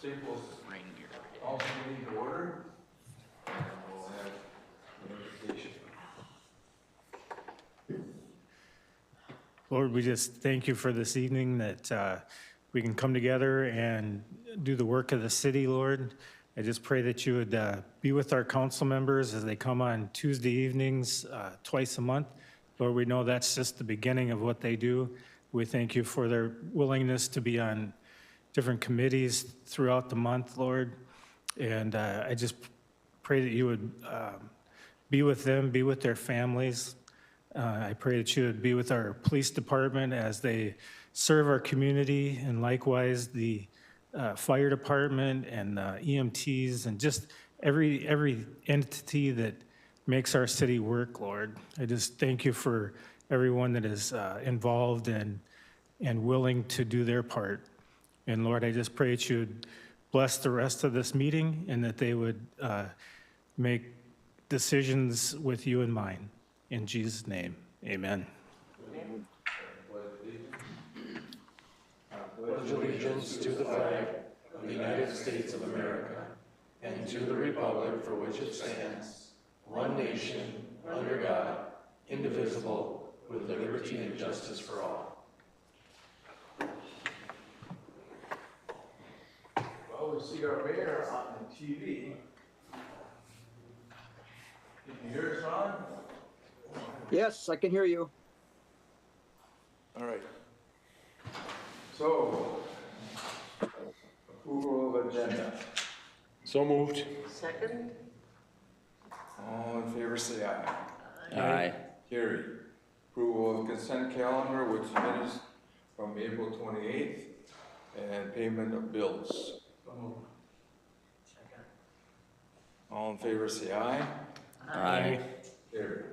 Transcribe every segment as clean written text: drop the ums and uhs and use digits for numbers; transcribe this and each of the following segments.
Staples also meeting to order. And we'll have an invitation. Lord, we just thank you for this evening that we can come together and do the work of the city, Lord. I just pray that you would be with our council members as they come on Tuesday evenings twice a month. Lord, we know that's just the beginning of what they do. We thank you for their willingness to be on different committees throughout the month, Lord. And I just pray that you would be with them, be with their families. I pray that you would be with our police department as they serve our community, and likewise the fire department and EMTs and just every entity that makes our city work, Lord. I just thank you for everyone that is involved and willing to do their part. And Lord, I just pray that you would bless the rest of this meeting and that they would make decisions with you in mind. In Jesus' name, amen. Pledge allegiance to the flag of the United States of America and to the republic for which it stands, one nation, under God, indivisible, with liberty and justice for all. Well, we see our mayor on the TV. Can you hear us, Ron? Yes, I can hear you. All right. So, approval of agenda. So moved. Second? All in favor, say aye. Aye. Carried. Approval of consent calendar, which minutes from April 28th, and payment of bills. All in favor, say aye. Aye. Carried.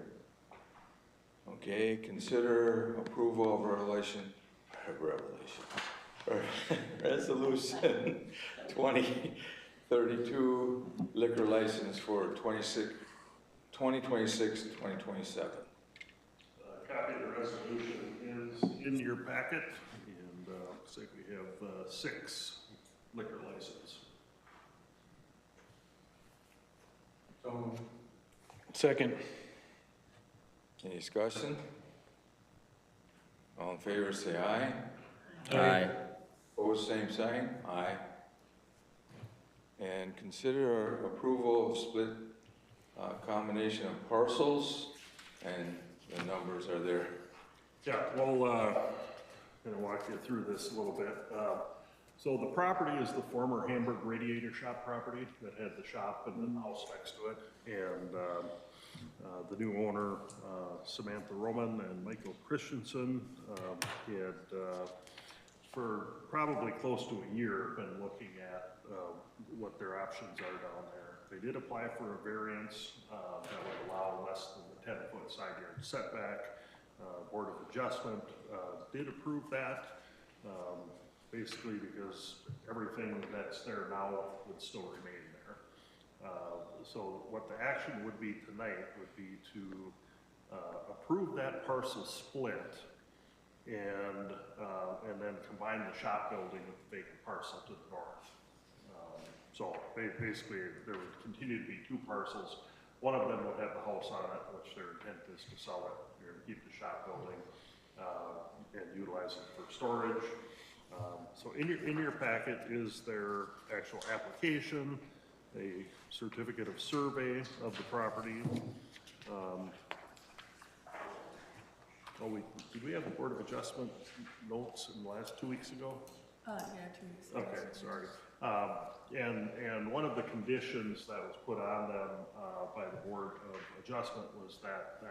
Okay, consider approval of resolution 2032 liquor license for 2026, 2027. Copy of the resolution is in your packet, and looks like we have 6 liquor licenses. So, Second. any discussion? All in favor, say aye. Aye. Opposed, same sign. Aye. And consider approval of split combination of parcels, and the numbers are there. Yeah, well, I'm going to walk you through this a little bit. So the property is the former Hamburg Radiator Shop property that had the shop and the house next to it. And the new owner, Samantha Roman and Michael Christensen, had for probably close to a year been looking at what their options are down there. They did apply for a variance that would allow less than the 10-foot side yard setback. Board of Adjustment did approve that, basically because everything that's there now would still remain there. So what the action would be tonight would be to approve that parcel split and then combine the shop building with the vacant parcel to the north. So basically there would continue to be 2 parcels. One of them would have the house on it, which their intent is to sell it, or to keep the shop building and utilize it for storage. So in your packet is their actual application, a certificate of survey of the property. Did we have the Board of Adjustment notes in the last 2 weeks ago? Yeah, 2 weeks. Okay, sorry. And one of the conditions that was put on them by the Board of Adjustment was that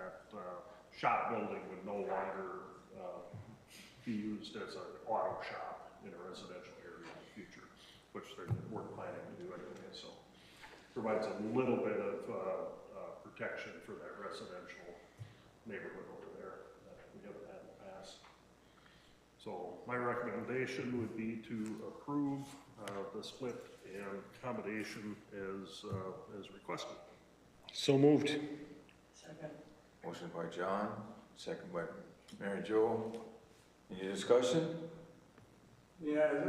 shop building would no longer be used as an auto shop in a residential area in the future, which we're planning to do anyway. So provides a little bit of protection for that residential neighborhood over there that we haven't had in the past. So my recommendation would be to approve the split and accommodation as requested. So moved. Second. Motion by John, second by Mary Jo. Any discussion? Yeah,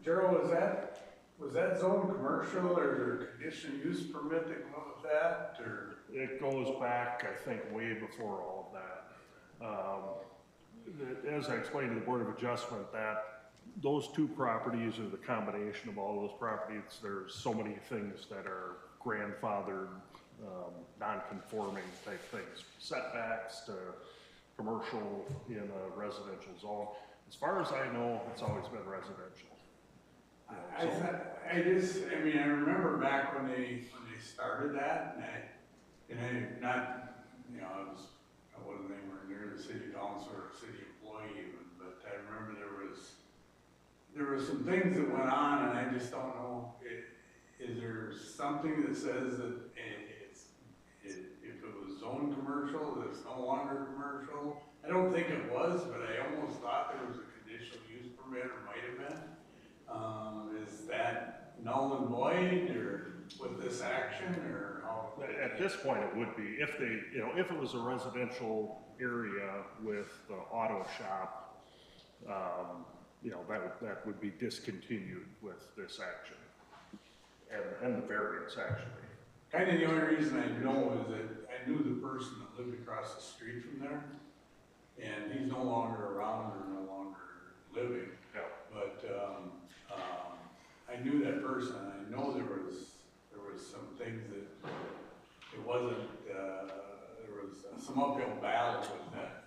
Gerald, is that Was that zone commercial or is there a conditional use permit that went with that or? It goes back, I think, way before all of that. As I explained to the Board of Adjustment, that those two properties are the combination of all those properties. There's so many things that are grandfathered, non-conforming type things, setbacks to commercial in a residential zone. As far as I know, it's always been residential. I remember back when they started that, and I not, you know, I wasn't anywhere near the city council or city employee even, but I remember there was some things that went on, and I just don't know, is there something that says that if it was zone commercial, that it's no longer commercial? I don't think it was, but I almost thought there was a conditional use permit, or might have been. Is that null and void, or with this action, or how? At this point, it would be, if they, you know, if it was a residential area with the auto shop, you know, that would be discontinued with this action, and the variance, actually. Kind of the only reason I know is that I knew the person that lived across the street from there, and he's no longer around or no longer living. Yeah. But I knew that person, and I know there was some things that it wasn't, there was some uphill battle with that,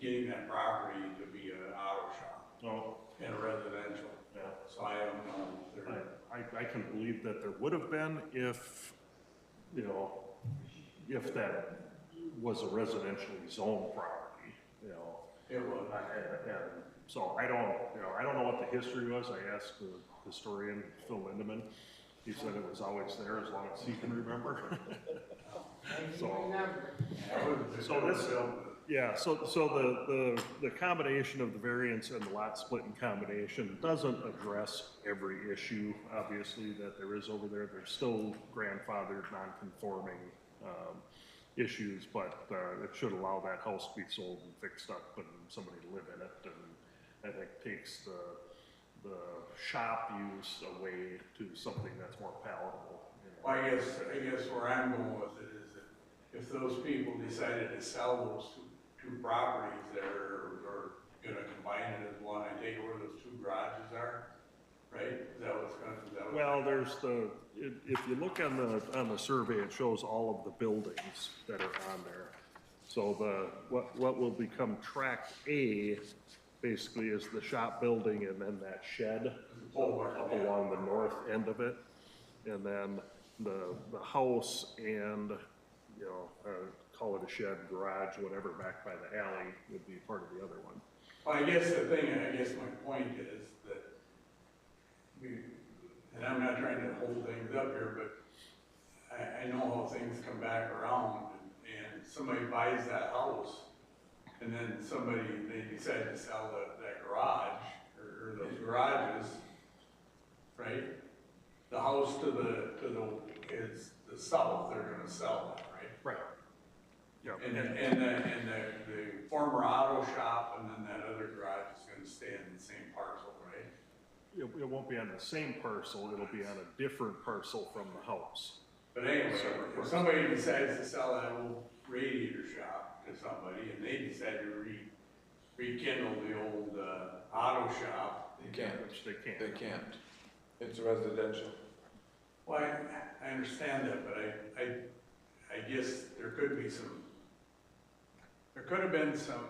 getting that property to be an auto shop Oh, and a residential. yeah. So I don't know if there, I can believe that there would have been if, you know, if that was a residentially zoned property, you know. it was. And so I don't know what the history was. I asked the historian, Phil Lindeman. He said it was always there as long as he can remember. So the combination of the variance and the lot split and combination doesn't address every issue, obviously, that there is over there. There's still grandfathered, non-conforming issues, but it should allow that house to be sold and fixed up and somebody to live in it, and I think takes the shop use away to something that's more palatable. You know. Well, I guess where I'm going with it is that if those people decided to sell those two properties that are gonna combine it as one, I take it where those two garages are, right? Is that what's gonna, Well, there's if you look on the survey, it shows all of the buildings that are on there. So what will become tract A basically is the shop building and then that shed up along the north end of it. And then the house and, you know, call it a shed, garage, whatever, back by the alley would be part of the other one. well, my point is that and I'm not trying to hold things up here, but I know how things come back around, and somebody buys that house, and then they decide to sell that garage, or those garages, right? The house to is the south, they're gonna sell that, right? Right. Yep. And the former auto shop and then that other garage is gonna stay in the same parcel, right? It won't be on the same parcel, it'll be on a different parcel from the house. But anyway, if somebody decides to sell that old radiator shop to somebody and they decide to rekindle the old auto shop, You can't, Which they can't. they can't. It's residential. well, I understand that, but I guess there could have been some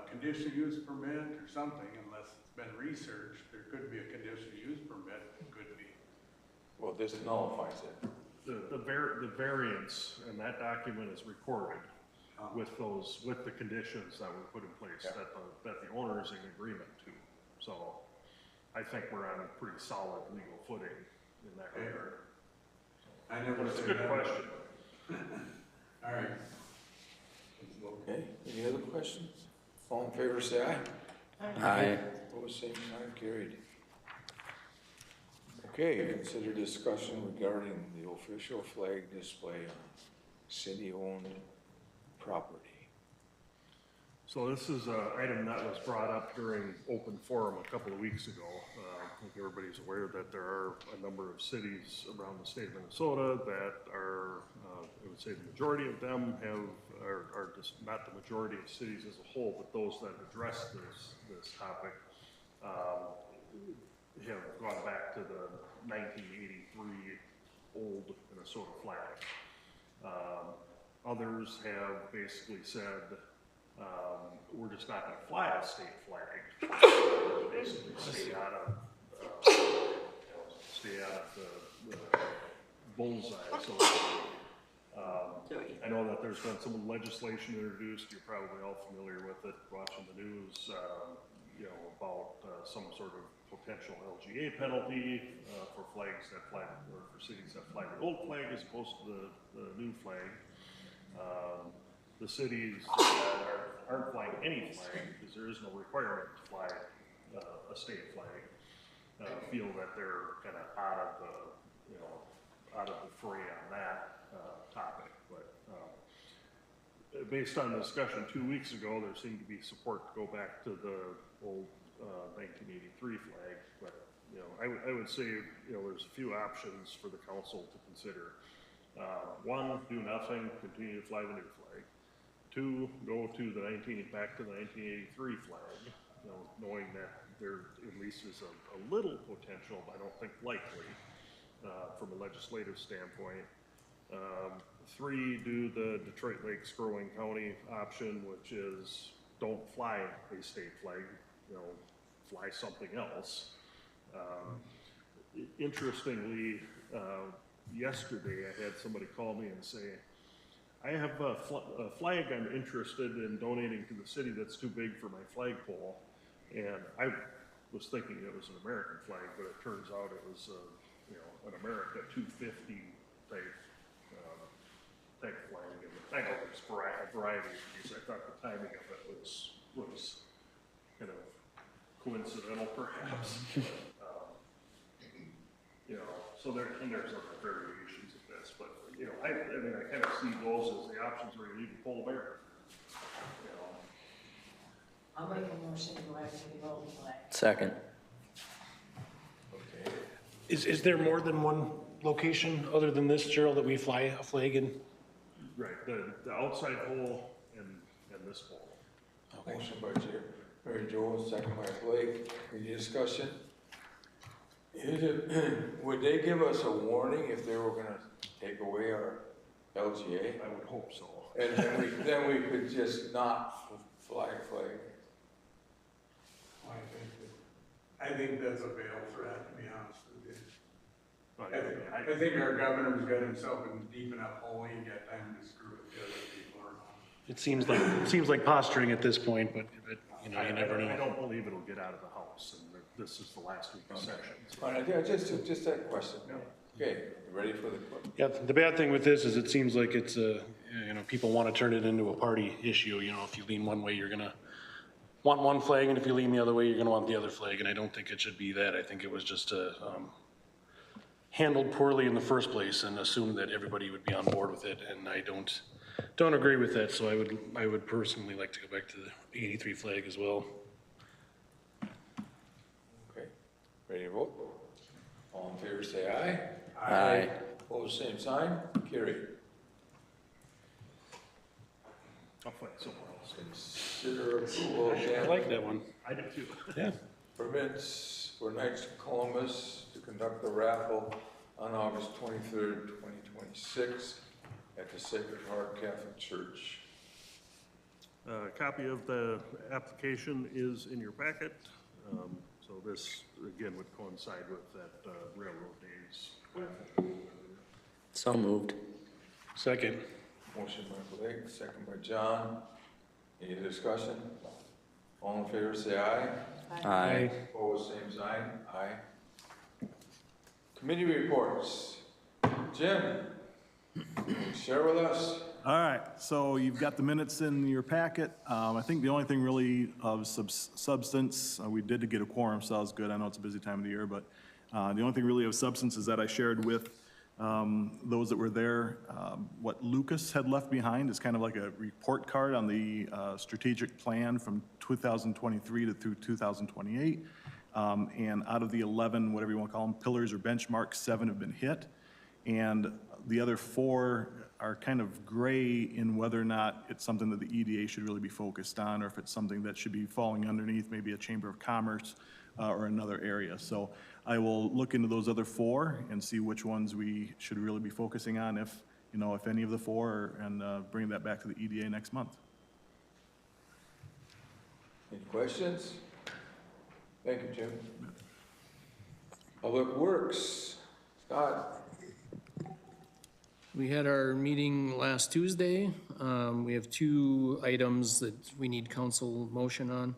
conditional use permit or something, unless it's been researched. There could be a conditional use permit, it could be. Well, this nullifies it. The variance, and that document is recorded with the conditions that were put in place, Yeah. that the owner is in agreement to. So I think we're on a pretty solid legal footing in that Okay. regard. I never But it's a said good that. question. All right. Okay, any other questions? All in favor, say aye. Aye. Opposed, same sign, carried. Okay, consider discussion regarding the official flag display on city-owned property. So this is an item that was brought up during open forum a couple of weeks ago. I think everybody's aware that there are a number of cities around the state of Minnesota that are, I would say the majority of them are just not the majority of cities as a whole, but those that address this topic have gone back to the 1983 old Minnesota flag. Others have basically said, we're just not gonna fly a state flag. Basically stay out of the bullseye, so. I know that there's been some legislation introduced, you're probably all familiar with it, watching the news, about some sort of potential LGA penalty for flags that fly, or for cities that fly the old flag as opposed to the new flag. The cities that aren't flying any flag, because there is no requirement to fly a state flag, feel that they're kind of out of the fray on that topic. But based on the discussion 2 weeks ago, there seemed to be support to go back to the old 1983 flag. But I would say there's a few options for the council to consider. One, do nothing, continue to fly the new flag. Two, go to back to the 1983 flag, knowing that there at least is a little potential, but I don't think likely, from a legislative standpoint. Three, do the Detroit Lakes Crow Wing County option, which is don't fly a state flag, fly something else. Interestingly, yesterday I had somebody call me and say, I have a flag I'm interested in donating to the city that's too big for my flagpole. And I was thinking it was an American flag, but it turns out it was an America 250 type flag. And I know there's a variety of these. I thought the timing of it was kind of coincidental, perhaps. So there's other variations of this, but I kind of see those as the options where you need to pull America. I'll make a motion to go after the old flag. Second. Okay. Is there more than one location other than this, Gerald, that we fly a flag in? Right, the outside hole and this hole. Motion by Mary Jo, second by Blake. Any discussion? Would they give us a warning if they were gonna take away our LGA? I would hope so. And then we could just not fly a flag? I think that's a bail threat, to be honest with you. I think our governor's got himself in deep enough hole, he got time to screw with the other people around. It seems like posturing at this point, but you never I know. don't believe it'll get out of the House, and this is the last week of session. All right, yeah, just that question. Okay, you ready for the question? Yeah, the bad thing with this is it seems like it's people want to turn it into a party issue. If you lean one way, you're gonna want one flag, and if you lean the other way, you're gonna want the other flag. And I don't think it should be that. I think it was just handled poorly in the first place, and assumed that everybody would be on board with it. And I don't agree with that. So I would personally like to go back to the 83 flag as well. Okay, ready to vote? All in favor, say aye. Aye. Opposed, same sign, carried. I'll find somewhere else. Consider approval of I like that one. I do too. Yeah. permits for Knights of Columbus to conduct the raffle on August 23rd, 2026 at the Sacred Heart Catholic Church. A copy of the application is in your packet. So this, again, would coincide with that Railroad Days. So moved. Second. Motion by Blake, second by John. Any discussion? All in favor, say aye. Aye. Opposed, same sign. Aye. Committee reports. Jim, share with us. All right, so you've got the minutes in your packet. I think the only thing really of substance, we did get a quorum, so that was good. I know it's a busy time of the year, but the only thing really of substance is that I shared with those that were there. What Lucas had left behind is kind of like a report card on the strategic plan from 2023 to through 2028. And out of the 11, whatever you want to call them, pillars or benchmarks, 7 have been hit. And the other 4 are kind of gray in whether or not it's something that the EDA should really be focused on, or if it's something that should be falling underneath maybe a Chamber of Commerce or another area. So I will look into those other 4 and see which ones we should really be focusing on, if, you know, if any of the 4, and bring that back to the EDA next month. Any questions? Thank you, Jim. Public Works, Scott. We had our meeting last Tuesday. We have 2 items that we need council motion on.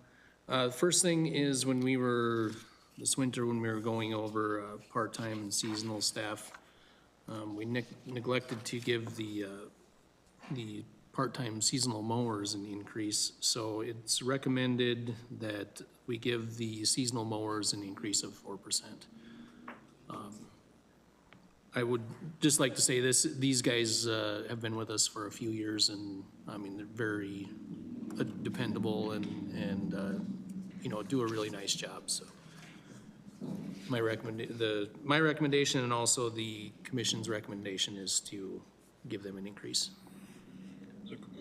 First thing is this winter when we were going over part-time and seasonal staff, we neglected to give the part-time seasonal mowers an increase. So it's recommended that we give the seasonal mowers an increase of 4%. I would just like to say these guys have been with us for a few years, and I mean, they're very dependable and you know, do a really nice job, so. My recommendation and also the commission's recommendation is to give them an increase.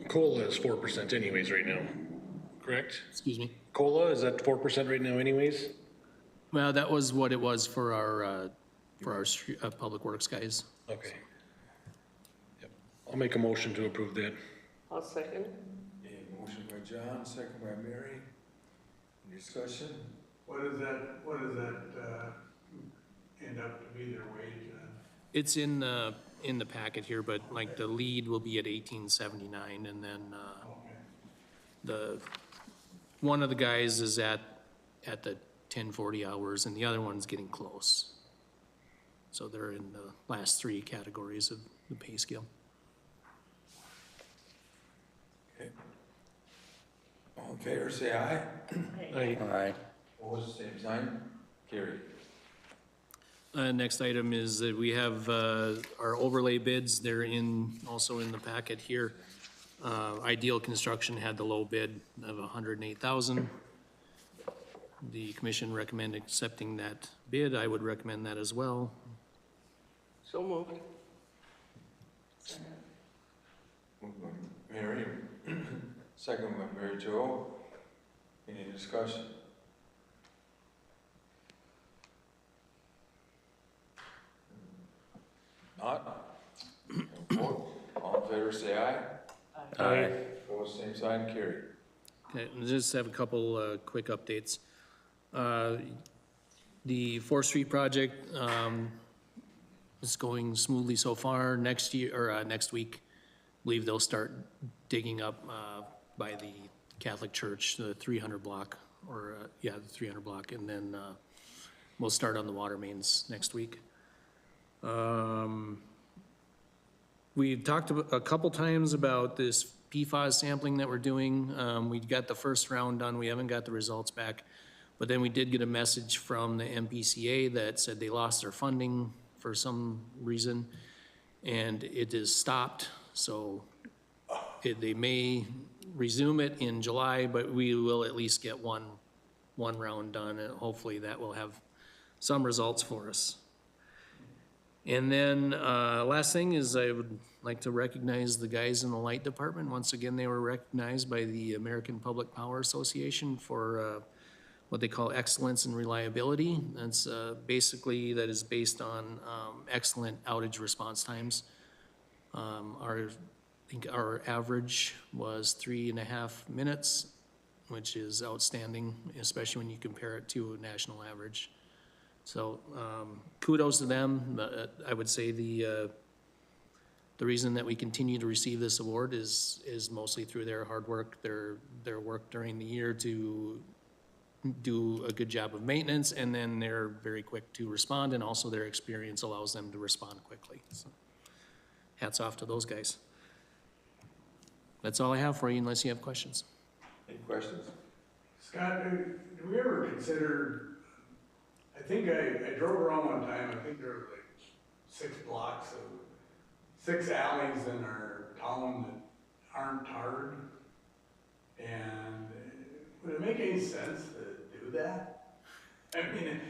COLA is 4% anyways right now, correct? Excuse me? COLA, is that 4% right now anyways? Well, that was what it was for our public works guys. Okay. Yep. I'll make a motion to approve that. I'll second. Okay, motion by John, second by Mary. Any discussion? What does that end up to be their wage? It's in the packet here, but like the lead will be at 1879, and then one of the guys is at the 1040 hours, and the other one's getting close. So they're in the last 3 categories of the pay scale. Okay. All in favor, say aye. Aye. Opposed, same sign. Carried. Next item is that we have our overlay bids. They're also in the packet here. Ideal Construction had the low bid of $108,000. The commission recommended accepting that bid. I would recommend that as well. So moved. Moved by Mary, second by Mary Jo. Any discussion? Not? Vote. All in favor, say aye. Aye. Opposed, same sign. Carried. Okay, and just have a couple quick updates. The 4th Street project is going smoothly so far. Next week, I believe they'll start digging up by the Catholic Church, the 300 block, the 300 block, and then we'll start on the water mains next week. We've talked a couple times about this PFAS sampling that we're doing. We got the first round done. We haven't got the results back. But then we did get a message from the MPCA that said they lost their funding for some reason, and it is stopped. So they may resume it in July, but we will at least get one round done, and hopefully that will have some results for us. And then last thing is I would like to recognize the guys in the light department. Once again, they were recognized by the American Public Power Association for what they call excellence and reliability. That's basically, that is based on excellent outage response times. I think our average was 3.5 minutes, which is outstanding, especially when you compare it to a national average. So kudos to them. I would say the reason that we continue to receive this award is mostly through their hard work, their work during the year to do a good job of maintenance, and then they're very quick to respond, and also their experience allows them to respond quickly. So hats off to those guys. That's all I have for you, unless you have questions. Any questions? Scott, did we ever consider, I think I drove around one time, I think there was like 6 blocks of, 6 alleys in our town that aren't tarred. And would it make any sense to do that? I mean,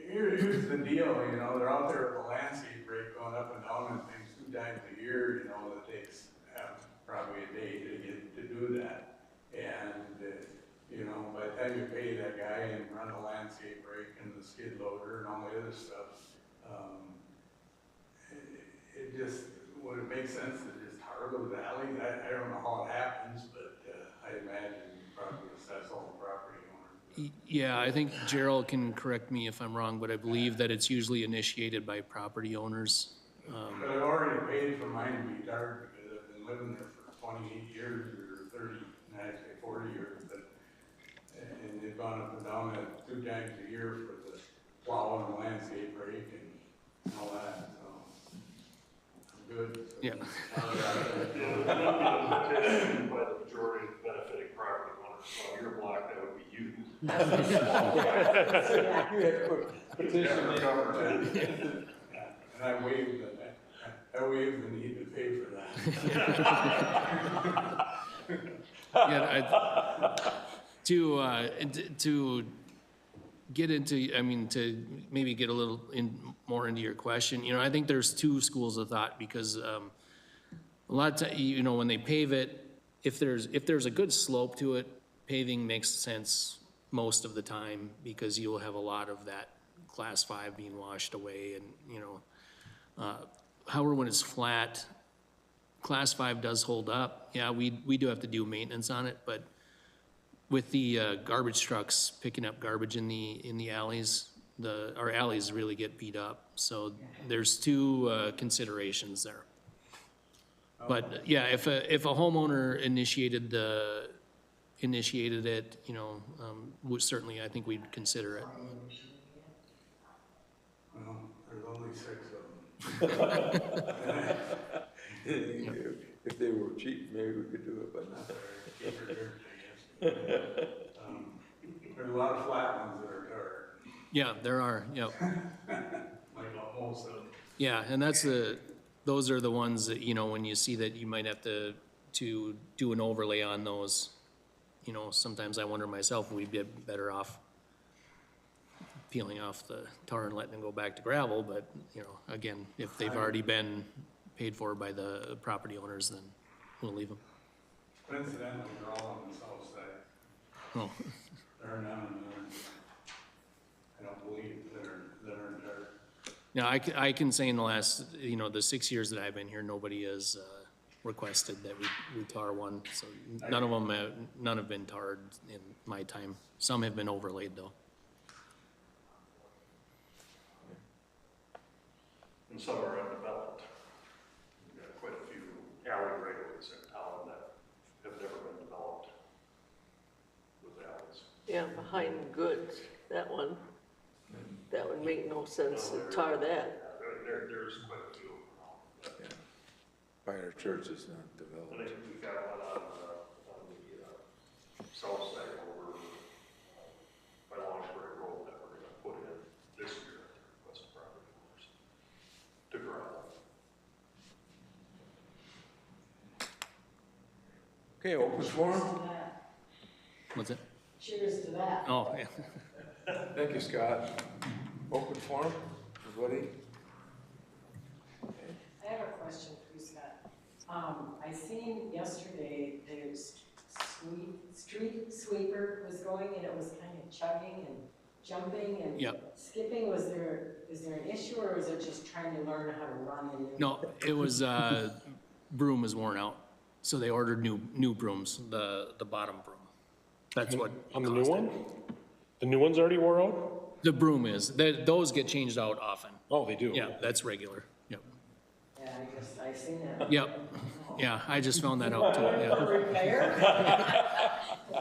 here's the deal, you know, they're out there with a landscape rake going up and down and things 2 times a year, you know, that takes probably a day to do that. And, you know, by the time you pay that guy and run the landscape rake and the skid loader and all the other stuff, it just, would it make sense to just tar those alleys? I don't know how it happens, but I imagine you probably assess all the property owners. Yeah, I think Gerald can correct me if I'm wrong, but I believe that it's usually initiated by property owners. But I've already paid for mine to be tarred because I've been living there for 28 years or 30, actually 40 years, but, and they've gone up and down that 2 times a year for the plow and the landscape rake and all that, so. I'm good. So. Yeah. By the majority of benefiting property owners, so on your block, that would be you. You had to put petition in. And I waived the need to pay for that. Yeah, to get into, I mean, to maybe get a little more into your question, you know, I think there's 2 schools of thought because a lot of times, you know, when they pave it, if there's a good slope to it, paving makes sense most of the time because you'll have a lot of that class 5 being washed away and, you know, however, when it's flat, class 5 does hold up. Yeah, we do have to do maintenance on it, but with the garbage trucks picking up garbage in the alleys, our alleys really get beat up. So there's 2 considerations there. But yeah, if a homeowner initiated it, you know, certainly I think we'd consider it. Well, there's only 6 of them. If they were cheap, maybe we could do it, but not. There's a lot of flat ones that are tarred, Yeah, there are, yep. like most of them. Yeah, and those are the ones that, you know, when you see that you might have to do an overlay on those, you know, sometimes I wonder myself, if we'd be better off peeling off the tar and letting them go back to gravel, but, you know, again, if they've already been paid for by the property owners, then we'll leave them. Coincidentally, they're all on the south side. Oh, There are none, I don't believe that are tarred. now, I can say in the last, you know, the 6 years that I've been here, nobody has requested that we tar one, so none have been tarred in my time. Some have been overlaid, though. And some are undeveloped. We've got quite a few alley right-of-ways in town that have never been developed with alleys. Yeah, behind Goods, that one. That would make no sense to tar that. There's quite a few. Pioneer Church is not I developed. think we've got one on the south side over by Longsbury Road that we're gonna put in this year at the request of property owners to gravel. Okay, open forum. What's it? Cheers to that. Oh, yeah. Thank you, Scott. Open forum, everybody? I have a question for you, Scott. I seen yesterday there's street sweeper was going and it was kind of chugging and jumping and Yep. skipping. Is there an issue or is it just trying to learn how to run and No, it was, broom was worn out, so they ordered new brooms, the bottom broom. That's what On the new caused it. one? The new one's already wore out? The broom is, those get changed out often. Oh, they do? Yeah, that's regular, yep. yeah, I seen that. Yep, yeah, I just found that out too, yeah. Repair?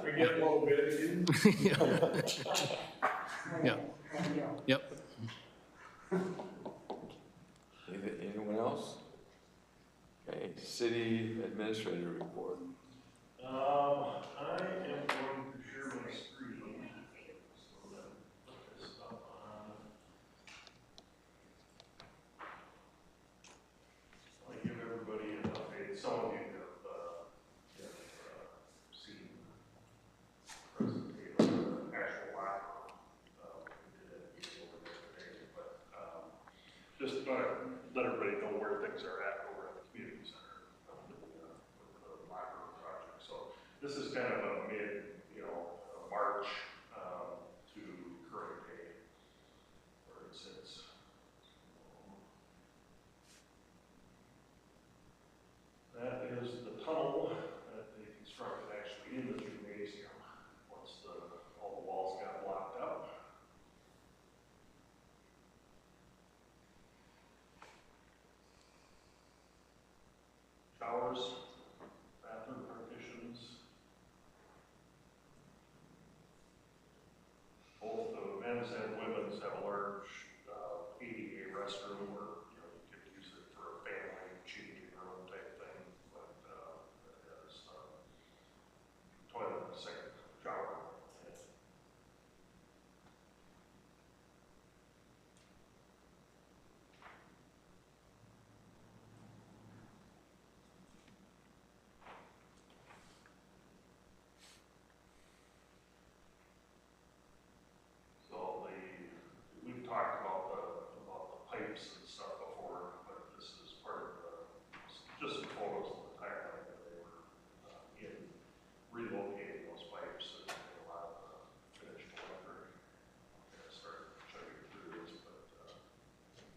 We get a little bit again. Yeah, Thank you. yep. Anyone else? Okay, city administrator report. I am going to share my screen. So that put this up on. just let everybody know where things are at over at the community center with the locker room project. So this is kind of a mid, March to current day where it sits. That is the tunnel that they constructed actually in the gymnasium once all the walls got blocked up. Showers, bathroom partitions. Both the men's and women's have a large ADA restroom where you could use it for a family changing room type thing, but it has toilet, sink, shower. We've talked about the pipes and stuff before, but this is part of just some photos of the timeline that they were in relocating those pipes and a lot of finished electric. I'm gonna start checking through this, but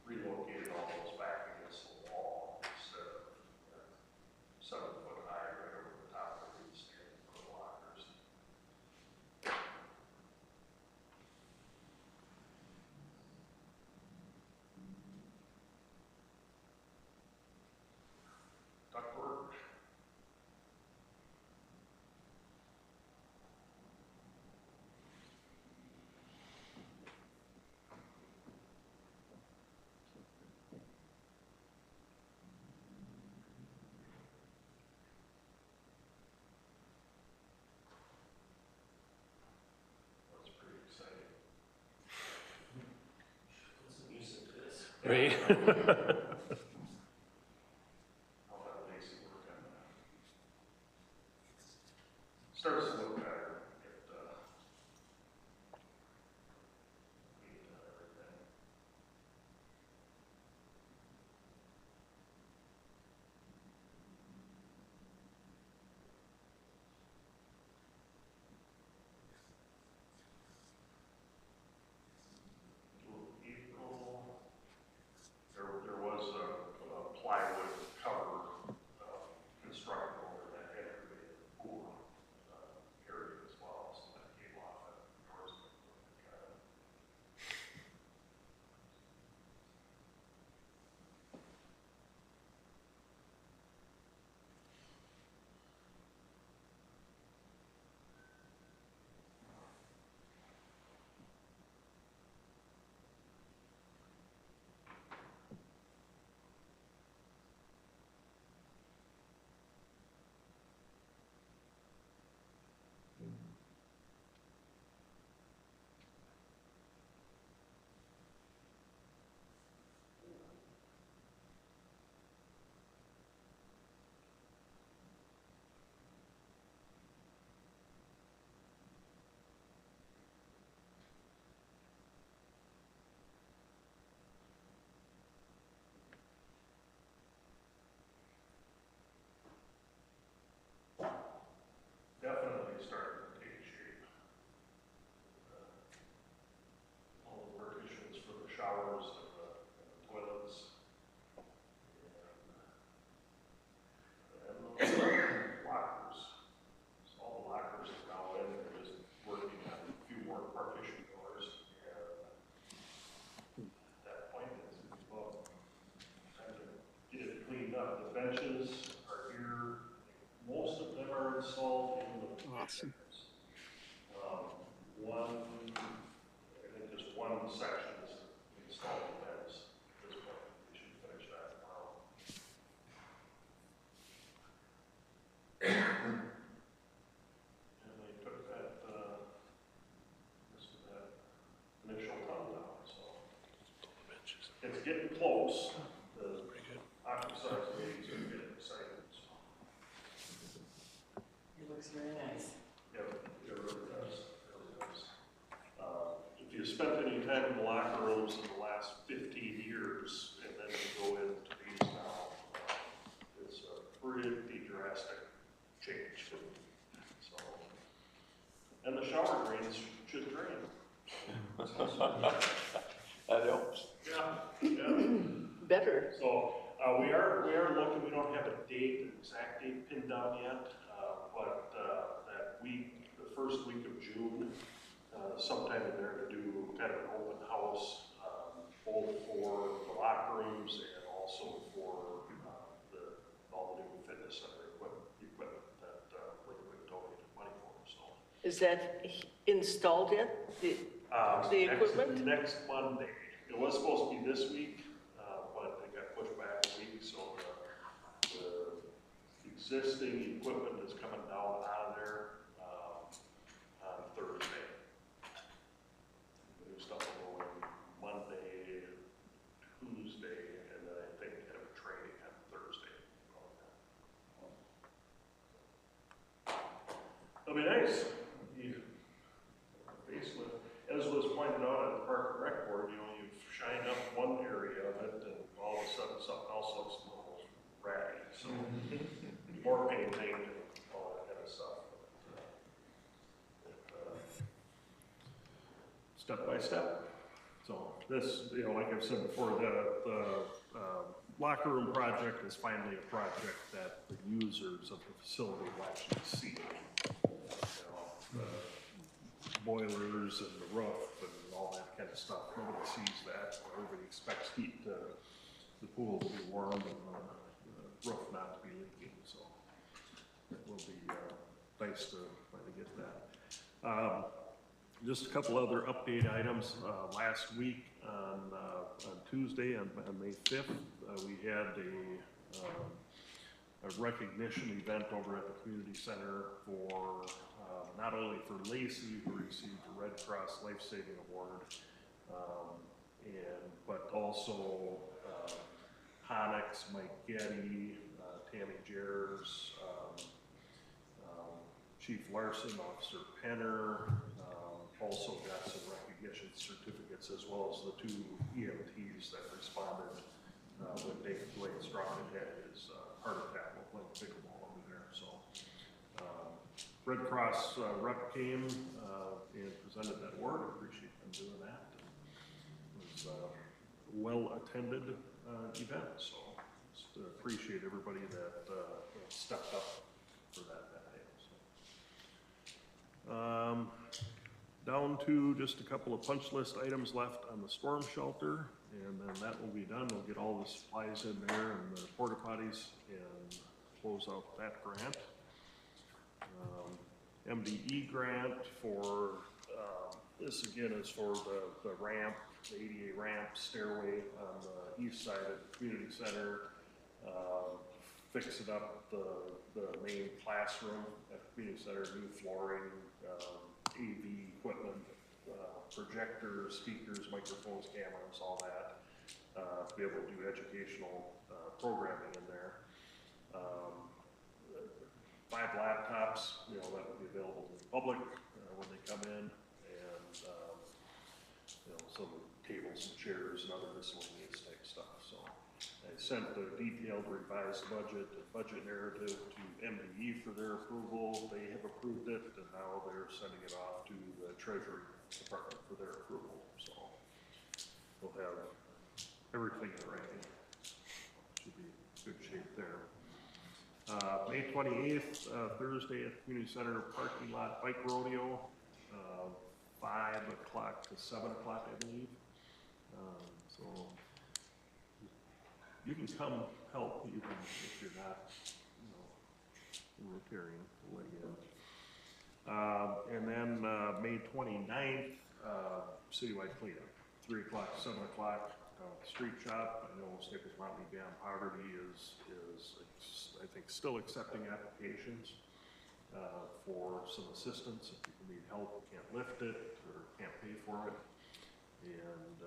relocated all those back against the wall instead of 7 foot high right over the top of the stand for the lockers. Ductwork. That's pretty exciting. Put some music to this. Right? I'll have Lacey work on that. Starts to look better. Everything. April. There was a plywood cover constructed over that entryway to the pool area as well, so that came off at the doors. Definitely starting to take shape. All the partitions for the showers and the toilets. And the lockers. So all the lockers are now in, they're just working on a few more partition doors. And at that point, it's well, time to get it cleaned up. The benches are here. Most of them are installed in the Awesome. I think just one section is installed in beds at this point. We should finish that tomorrow. And they took that, initial tunnel down, so. It's getting close. The occupied meetings are getting excited, so. It looks very nice. Yeah, it really does, it really does. If you spent any time in the locker rooms in the last 15 years, and pretty drastic change. So, and the shower drains should drain. That helps. Yeah. Better. So, we are looking, we don't have a date, an exact date pinned down yet, but, that week, the first week of June, sometime in there to do kind of an open house, both for the locker rooms and also for, all the new fitness center equipment that, Liquid donated money for, so. Is that installed yet, the equipment? Next Monday. It was supposed to be this week, but it got pushed back a week, so the existing equipment is coming down out of there, on Thursday. The new stuff will go in Monday, Tuesday, and then I think have a training on Thursday. It'll be nice. Basically, as was pointed out at the Park and Rec Board, you know, you've shined up one area of it, and all of a sudden something else looks a little ratty. So more painting and all that kind of stuff. Step by step. So this, you know, like I've said before, the locker room project is finally a project that the users of the facility will actually see. You know, the boilers and the roof and all that kind of stuff. Nobody sees that. Everybody expects heat to, the pool to be warm and the roof not to be leaking. So it will be nice to finally get that. Just a couple other update items. Last week on Tuesday, on May 5th, we had a recognition event over at the community center for not only for Lacey, who received the Red Cross Life Saving Award, but also Honix, Mike Getty, Tammy Jers, Chief Larson, Officer Penner, also got some recognition certificates, as well as the two EMTs that responded when Dave Blake Strong had his heart attack while playing pickleball over there. So Red Cross rep came and presented that award. Appreciate them doing that. It was a well-attended event, so just appreciate everybody that stepped up for that day. So. Down to just a couple of punch list items left on the storm shelter, and then that will be done. We'll get all the supplies in there and the porta potties and close out that grant. MDE grant for, this again is for the ramp, the ADA ramp stairway on the east side of the community center. Fixing up the main classroom at the community center, new flooring, AV equipment, projectors, speakers, microphones, cameras, all that, to be able to do educational programming in there. 5 laptops, you know, that would be available to the public when they come in, and you know, some tables and chairs and other miscellaneous type stuff. So I sent the detailed revised budget narrative to MDE for their approval. They have approved it, and now they're sending it off to the Treasury Department for their approval. So we'll have everything in writing. Should be good shape there. May 28th, Thursday at the Community Center parking lot bike rodeo, 5 o'clock to 7 o'clock, I believe. So you can come help even if you're not, you know, Rotarian. We'll let you in. And then May 29th, citywide cleanup, 3 o'clock, 7 o'clock. Street shop. I know Staples Mountain Beyond Poverty is I think still accepting applications for some assistance if people need help, can't lift it or can't pay for it, and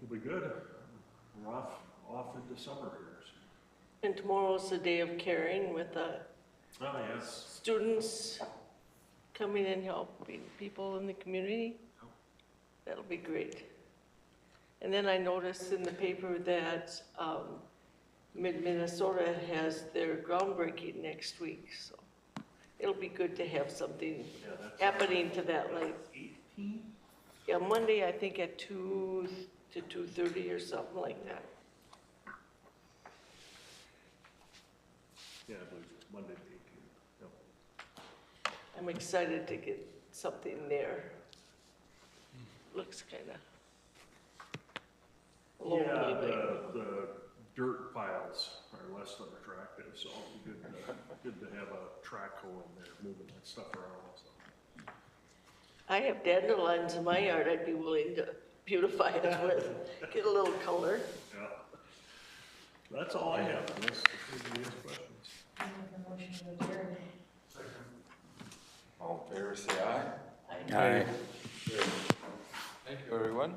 it'll be good. We're off into summer here. So. And tomorrow's the day of caring with the yes. students coming and helping people in the community. That'll be great. And then I noticed in the paper that Mid-Minnesota has their groundbreaking next week, so it'll be good to have something happening to that lake. 18? Yeah, Monday, I think at 2 to 2:30 or something like that. Yeah, I believe it's Monday the 18th. Yep. I'm excited to get something there. Looks kinda lonely, Yeah, but the dirt piles are less than attractive, so it'd be good to have a track hoe in there moving that stuff around, so. I have dandelions in my yard I'd be willing to beautify it with, get a little color. Yeah. That's all I have, unless anybody has questions. I make a motion to adjourn. All in favor, say aye. Aye. Thank you, everyone.